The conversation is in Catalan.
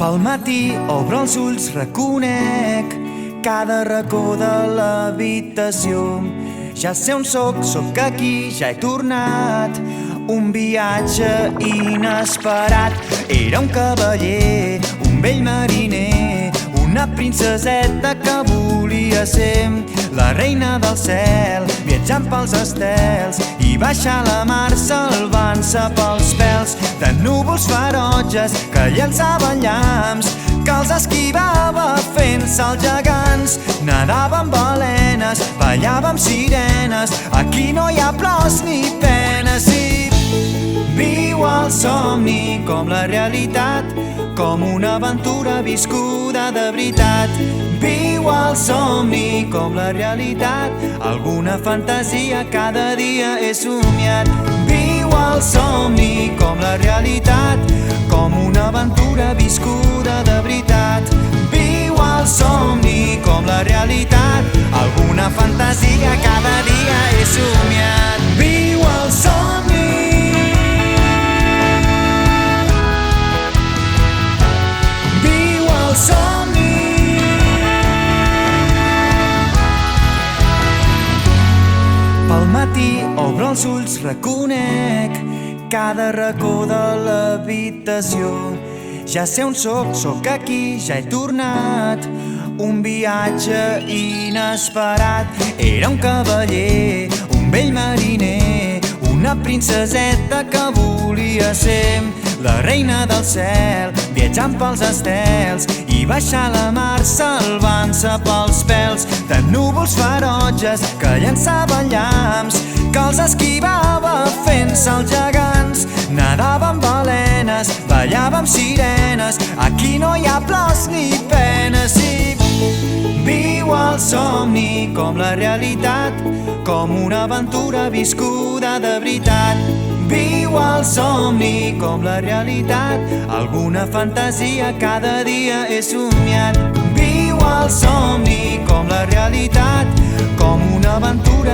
Pel matí obro els ulls, reconec cada racó de l'habitació. Ja sé on soc aquí, ja he tornat. Un viatge inesperat. Era un cavaller, un vell mariner, una princeseta que volia ser la reina del cel, viatjant pels estels i baixar la mar salvant-se pels pèls de núvols ferotges que llançaven llamps, que els esquivava fent-se els gegants. Nadava amb balenes, ballava amb sirenes, aquí no hi ha plors ni penes. I viu el somni com la realitat, com una aventura viscuda de veritat. Viu el somni com la realitat, alguna fantasia cada dia he somiat. Viu el somni com la realitat, com una aventura viscuda de veritat. Viu el somni com la realitat, alguna fantasia cada dia he somiat. Viu el somni. Viu el somni. Pel matí obro els ulls, reconec cada racó de l'habitació. Ja sé on soc aquí, ja he tornat. Un viatge inesperat. Era un cavaller, un vell mariner, una princeseta que volia ser la reina del cel, viatjant pels estels i baixar la mar salvant-se pels pèls de núvols ferotges que llançaven llamps, que els esquivava fent-se els gegants. Nadava amb balenes, ballava amb sirenes, aquí no hi ha plors ni penes. I viu el somni com la realitat, com una aventura viscuda de veritat. Viu el somni com la realitat, alguna fantasia cada dia he somiat. Viu el somni com la realitat, com una aventura